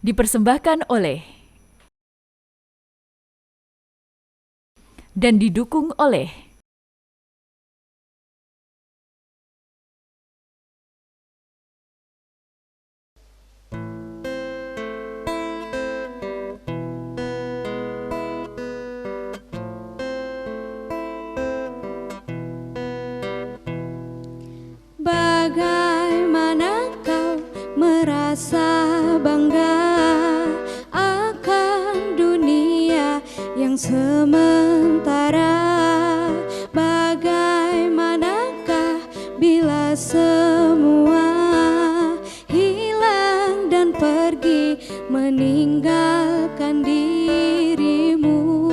Dipersembahkan oleh dan didukung oleh Bagaimana kau merasa bangga akan dunia yang sementara? Bagaimanakah bila semua hilang dan pergi meninggalkan dirimu?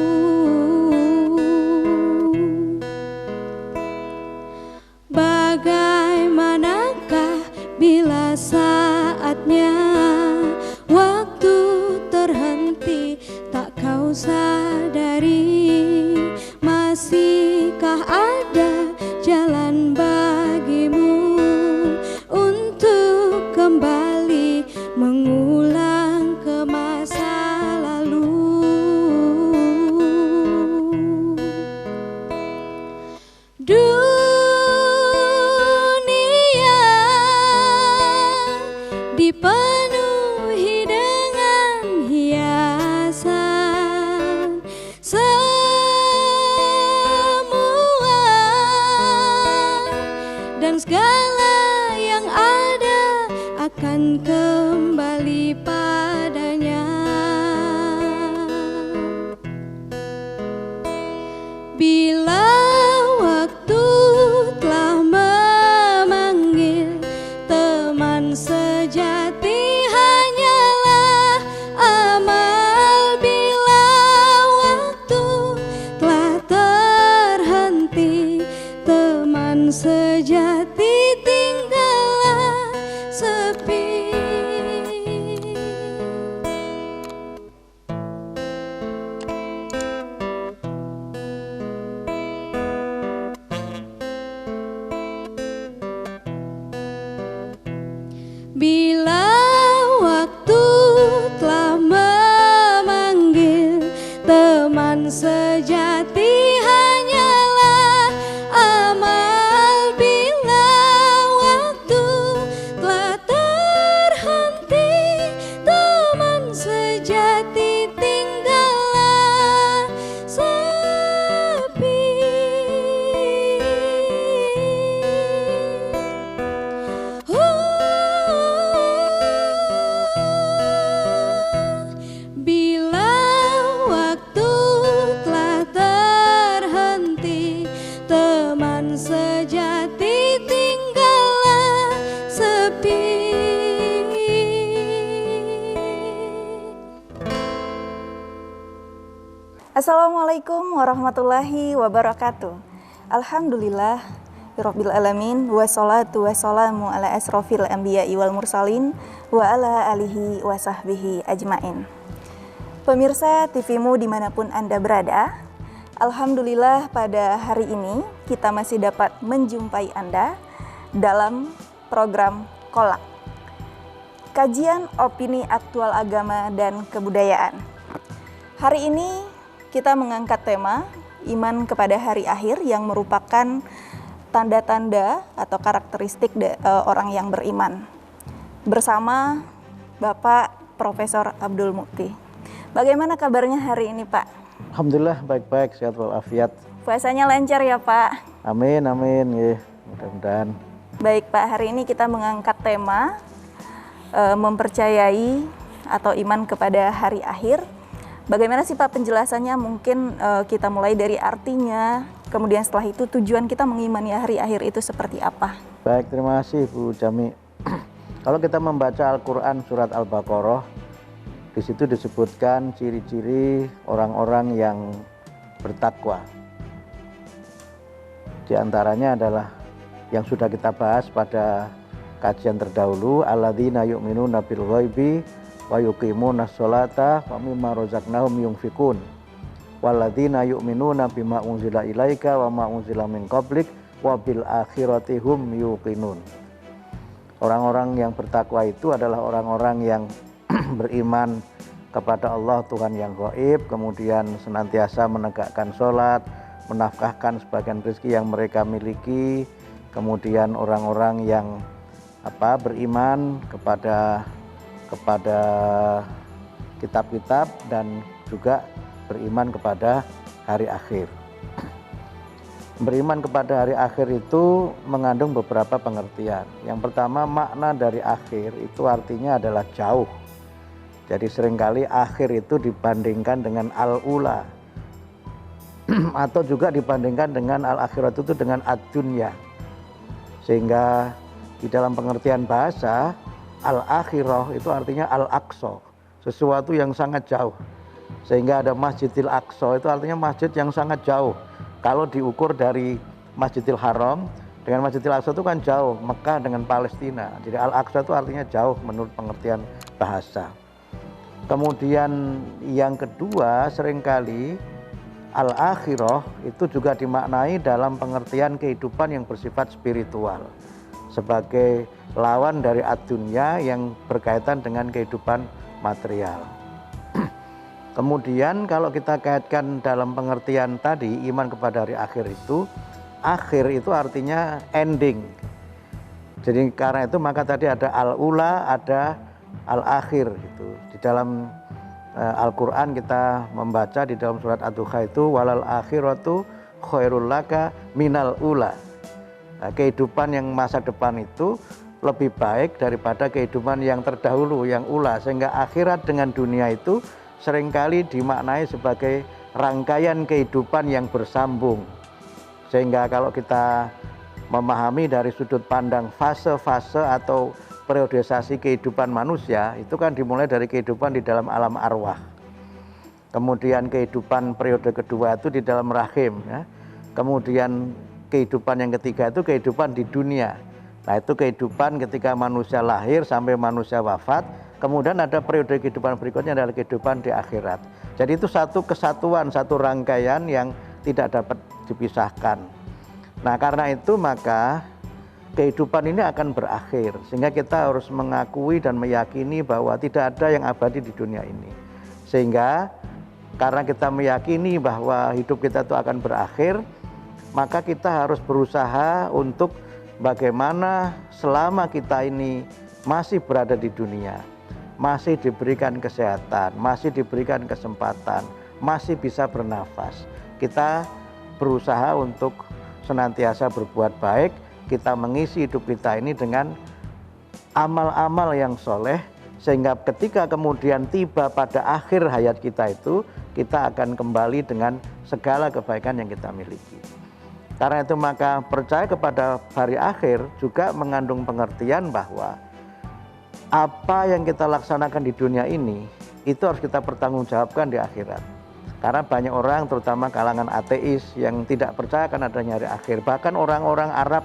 Bagaimanakah bila saatnya waktu terhenti tak kau sadari? Masihkah ada jalan bagimu untuk kembali mengulang ke masa lalu? Dipenuhi dengan hiasan, semua dan segala yang ada akan kembali padanya. Bila waktu telah memanggil, teman sejati hanyalah amal. Bila waktu telah terhenti, teman sejati tinggallah sepi. Bila waktu telah memanggil, teman sejati hanyalah amal. Bila waktu telah terhenti, teman sejati tinggallah sepi. Bila waktu telah terhenti, teman sejati tinggallah sepi. Assalamualaikum warahmatullahi wabarakatuh. Alhamdulillah Rabbil alamin, wassalatu wassalamu ala asrofil anbiya'i wal mursalin wa ala alihi wa sahbihi ajmain. Pemirsa TV-mu dimanapun Anda berada, alhamdulillah pada hari ini kita masih dapat menjumpai Anda dalam program Kolak, kajian opini aktual agama dan kebudayaan. Hari ini kita mengangkat tema iman kepada hari akhir yang merupakan tanda-tanda atau karakteristik orang yang beriman, bersama Bapak Profesor Abdul Mukti. Bagaimana kabarnya hari ini, Pak? Alhamdulillah baik-baik, sehat walafiat. Puasanya lancar ya, Pak? Amin, amin, ya, mudah-mudahan. Baik, Pak, hari ini kita mengangkat tema mempercayai atau iman kepada hari akhir. Bagaimana sih, Pak, penjelasannya? Mungkin kita mulai dari artinya, kemudian setelah itu tujuan kita mengimani hari akhir itu seperti apa? Baik, terima kasih Bu Jami. Kalau kita membaca Al-Quran surat Al-Baqarah, di situ disebutkan ciri-ciri orang-orang yang bertakwa. Di antaranya adalah yang sudah kita bahas pada kajian terdahulu, alladzina yu'minuna bil ghaibi wa yuqimunas sholata wa mimma razaqnahum yunfikun walladzina yu'minuna bima unzila ilaika wa ma unzila min qablik wa bil akhirati hum yuqinun. Orang-orang yang bertakwa itu adalah orang-orang yang beriman kepada Allah Tuhan yang gaib, kemudian senantiasa menegakkan sholat, menafkahkan sebagian rezeki yang mereka miliki, kemudian orang-orang yang beriman kepada kitab-kitab dan juga beriman kepada hari akhir. Beriman kepada hari akhir itu mengandung beberapa pengertian. Yang pertama, makna dari akhir itu artinya adalah jauh. Jadi seringkali akhir itu dibandingkan dengan al-ula atau juga dibandingkan dengan al-akhirat itu dengan ad-dunya. Sehingga di dalam pengertian bahasa, al-akhirah itu artinya al-aqsa, sesuatu yang sangat jauh. Sehingga ada Masjidil Aqsa itu artinya masjid yang sangat jauh. Kalau diukur dari Masjidil Haram dengan Masjidil Aqsa itu kan jauh, Mekah dengan Palestina. Jadi Al-Aqsa itu artinya jauh menurut pengertian bahasa. Kemudian yang kedua, seringkali al-akhirah itu juga dimaknai dalam pengertian kehidupan yang bersifat spiritual, sebagai lawan dari ad-dunya yang berkaitan dengan kehidupan material. Kemudian kalau kita kaitkan dalam pengertian tadi, iman kepada hari akhir itu artinya ending. Jadi karena itu maka tadi ada al-ula, ada al-akhir gitu. Di dalam Al-Quran kita membaca di dalam surat Ad-Duha itu walal akhiratu khairul laka minal ula. Nah, kehidupan yang masa depan itu lebih baik daripada kehidupan yang terdahulu, yang ula. Sehingga akhirat dengan dunia itu seringkali dimaknai sebagai rangkaian kehidupan yang bersambung. Sehingga kalau kita memahami dari sudut pandang fase-fase atau periodisasi kehidupan manusia, itu kan dimulai dari kehidupan di dalam alam arwah. Kemudian kehidupan periode kedua itu di dalam rahim, ya. Kemudian kehidupan yang ketiga itu kehidupan di dunia. Nah, itu kehidupan ketika manusia lahir sampai manusia wafat. Kemudian ada periode kehidupan berikutnya adalah kehidupan di akhirat. Jadi itu satu kesatuan, satu rangkaian yang tidak dapat dipisahkan. Nah, karena itu maka kehidupan ini akan berakhir. Sehingga kita harus mengakui dan meyakini bahwa tidak ada yang abadi di dunia ini. Sehingga karena kita meyakini bahwa hidup kita itu akan berakhir, maka kita harus berusaha untuk bagaimana selama kita ini masih berada di dunia, masih diberikan kesehatan, masih diberikan kesempatan, masih bisa bernafas, kita berusaha untuk senantiasa berbuat baik. Kita mengisi hidup kita ini dengan amal-amal yang soleh, sehingga ketika kemudian tiba pada akhir hayat kita itu, kita akan kembali dengan segala kebaikan yang kita miliki. Karena itu maka percaya kepada hari akhir juga mengandung pengertian bahwa apa yang kita laksanakan di dunia ini itu harus kita pertanggungjawabkan di akhirat. Karena banyak orang, terutama kalangan ateis yang tidak percaya akan adanya hari akhir. Bahkan orang-orang Arab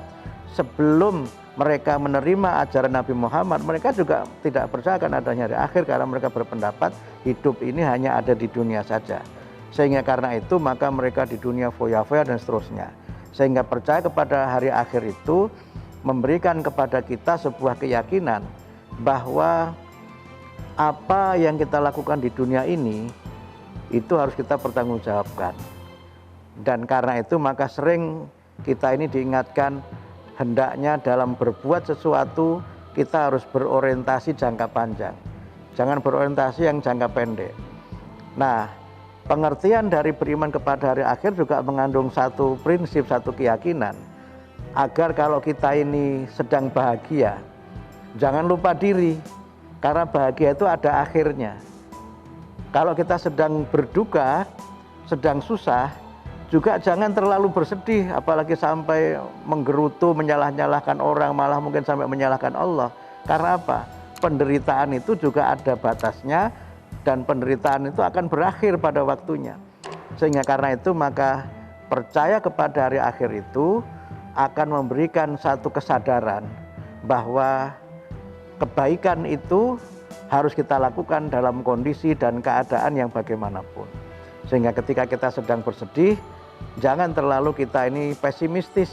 sebelum mereka menerima ajaran Nabi Muhammad, mereka juga tidak percaya akan adanya hari akhir karena mereka berpendapat hidup ini hanya ada di dunia saja. Sehingga karena itu maka mereka di dunia foya-foya dan seterusnya. Sehingga percaya kepada hari akhir itu memberikan kepada kita sebuah keyakinan bahwa apa yang kita lakukan di dunia ini itu harus kita pertanggungjawabkan. Dan karena itu maka sering kita ini diingatkan hendaknya dalam berbuat sesuatu kita harus berorientasi jangka panjang, jangan berorientasi yang jangka pendek. Nah, pengertian dari beriman kepada hari akhir juga mengandung satu prinsip, satu keyakinan agar kalau kita ini sedang bahagia, jangan lupa diri, karena bahagia itu ada akhirnya. Kalau kita sedang berduka, sedang susah, juga jangan terlalu bersedih, apalagi sampai menggerutu, menyalah-nyalahkan orang, malah mungkin sampai menyalahkan Allah. Karena apa? Penderitaan itu juga ada batasnya, dan penderitaan itu akan berakhir pada waktunya. Sehingga karena itu maka percaya kepada hari akhir itu akan memberikan satu kesadaran bahwa kebaikan itu harus kita lakukan dalam kondisi dan keadaan yang bagaimanapun. Sehingga ketika kita sedang bersedih, jangan terlalu kita ini pesimistis.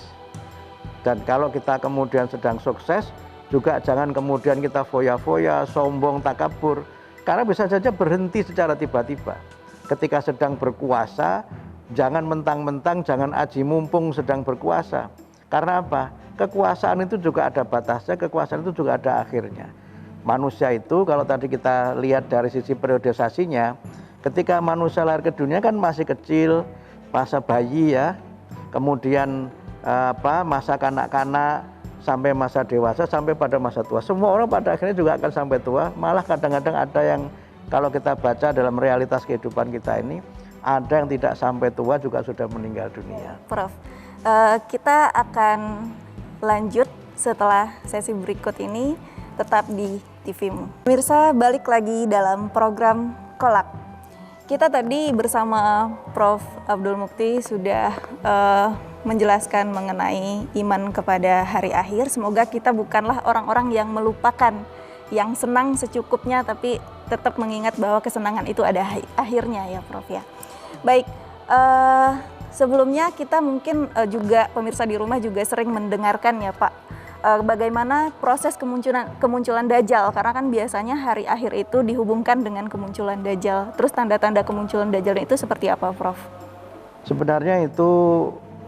Dan kalau kita kemudian sedang sukses, juga jangan kemudian kita foya-foya, sombong, takabur. Karena bisa saja berhenti secara tiba-tiba. Ketika sedang berkuasa, jangan mentang-mentang, jangan aji mumpung sedang berkuasa. Karena apa? Kekuasaan itu juga ada batasnya, kekuasaan itu juga ada akhirnya. Manusia itu kalau tadi kita lihat dari sisi periodisasinya, ketika manusia lahir ke dunia kan masih kecil, masa bayi ya, kemudian masa kanak-kanak, sampai masa dewasa, sampai pada masa tua. Semua orang pada akhirnya juga akan sampai tua. Malah kadang-kadang ada yang kalau kita baca dalam realitas kehidupan kita ini, ada yang tidak sampai tua juga sudah meninggal dunia. Prof, kita akan lanjut setelah sesi berikut ini, tetap di TV-mu. Pemirsa, balik lagi dalam program Kolak. Kita tadi bersama Prof. Abdul Mukti sudah menjelaskan mengenai iman kepada hari akhir. Semoga kita bukanlah orang-orang yang melupakan, yang senang secukupnya tapi tetap mengingat bahwa kesenangan itu ada akhirnya ya Prof ya. Baik, sebelumnya kita mungkin juga pemirsa di rumah juga sering mendengarkan ya Pak, bagaimana proses kemunculan Dajjal, karena kan biasanya hari akhir itu dihubungkan dengan kemunculan Dajjal. Terus tanda-tanda kemunculan Dajjal itu seperti apa Prof? Sebenarnya itu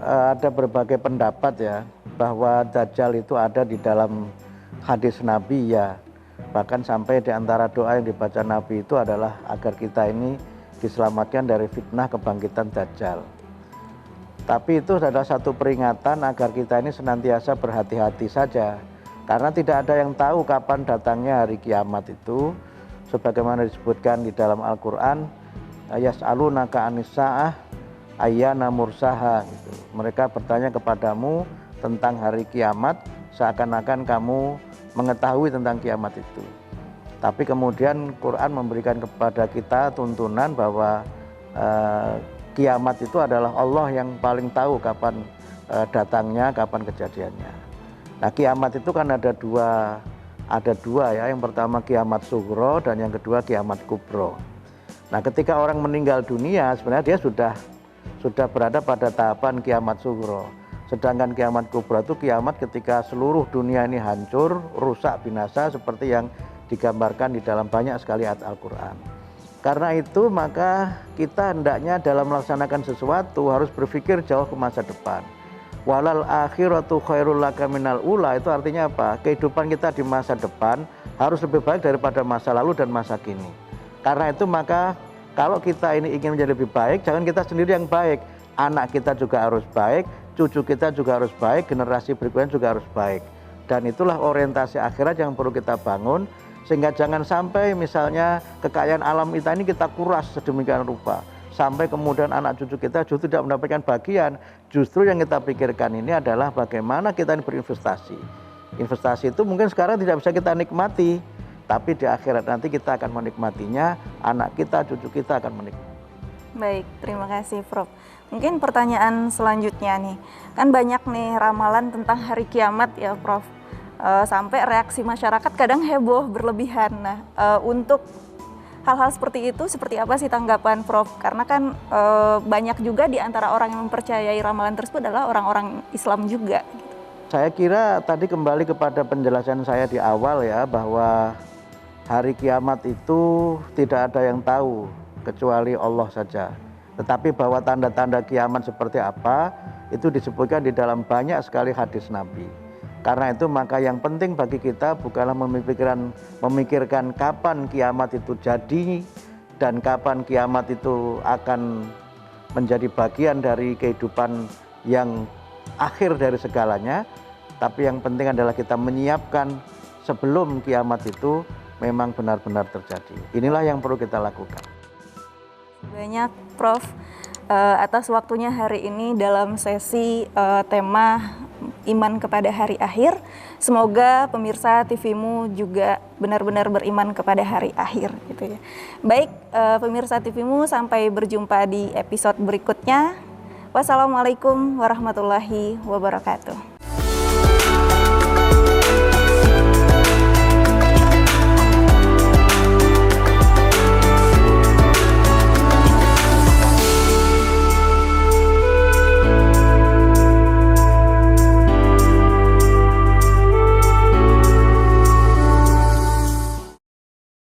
ada berbagai pendapat ya, bahwa Dajjal itu ada di dalam hadis Nabi ya. Bahkan sampai di antara doa yang dibaca Nabi itu adalah agar kita ini diselamatkan dari fitnah kebangkitan Dajjal. Tapi itu adalah satu peringatan agar kita ini senantiasa berhati-hati saja. Karena tidak ada yang tahu kapan datangnya hari kiamat itu. Sebagaimana disebutkan di dalam Al-Quran, yas'alunaka anis sa'ah ayyana mursaha gitu. Mereka bertanya kepadamu tentang hari kiamat seakan-akan kamu mengetahui tentang kiamat itu. Tapi kemudian Quran memberikan kepada kita tuntunan bahwa kiamat itu adalah Allah yang paling tahu kapan datangnya, kapan kejadiannya. Nah, kiamat itu kan ada dua ya. Yang pertama kiamat sughra dan yang kedua kiamat kubro. Nah, ketika orang meninggal dunia sebenarnya dia sudah berada pada tahapan kiamat sughra. Sedangkan kiamat kubro itu kiamat ketika seluruh dunia ini hancur, rusak, binasa seperti yang digambarkan di dalam banyak sekali ayat Al-Quran. Karena itu maka kita hendaknya dalam melaksanakan sesuatu harus berpikir jauh ke masa depan. Walal akhiratu khairul laka minal ula, itu artinya apa? Kehidupan kita di masa depan harus lebih baik daripada masa lalu dan masa kini. Karena itu maka kalau kita ini ingin menjadi lebih baik, jangan kita sendiri yang baik. Anak kita juga harus baik, cucu kita juga harus baik, generasi berikutnya juga harus baik. Dan itulah orientasi akhirat yang perlu kita bangun. Sehingga jangan sampai misalnya kekayaan alam kita ini kita kuras sedemikian rupa. Sampai kemudian anak cucu kita justru tidak mendapatkan bagian. Justru yang kita pikirkan ini adalah bagaimana kita ini berinvestasi. Investasi itu mungkin sekarang tidak bisa kita nikmati. Tapi di akhirat nanti kita akan menikmatinya, anak kita, cucu kita akan menikmati. Baik, terima kasih Prof. Mungkin pertanyaan selanjutnya nih. Kan banyak nih ramalan tentang hari kiamat ya Prof. Sampai reaksi masyarakat kadang heboh berlebihan. Nah, untuk hal-hal seperti itu seperti apa sih tanggapan Prof? Karena kan banyak juga di antara orang yang mempercayai ramalan tersebut adalah orang-orang Islam juga. Saya kira tadi kembali kepada penjelasan saya di awal ya, bahwa hari kiamat itu tidak ada yang tahu kecuali Allah saja. Tetapi bahwa tanda-tanda kiamat seperti apa itu disebutkan di dalam banyak sekali hadis Nabi. Karena itu maka yang penting bagi kita bukanlah memikirkan kapan kiamat itu jadi dan kapan kiamat itu akan menjadi bagian dari kehidupan yang akhir dari segalanya. Tapi yang penting adalah kita menyiapkan sebelum kiamat itu memang benar-benar terjadi. Inilah yang perlu kita lakukan. Banyak Prof atas waktunya hari ini dalam sesi tema iman kepada hari akhir. Semoga pemirsa TV-mu juga benar-benar beriman kepada hari akhir gitu ya. Baik, pemirsa TV-mu, sampai berjumpa di episode berikutnya. Wassalamualaikum warahmatullahi wabarakatuh.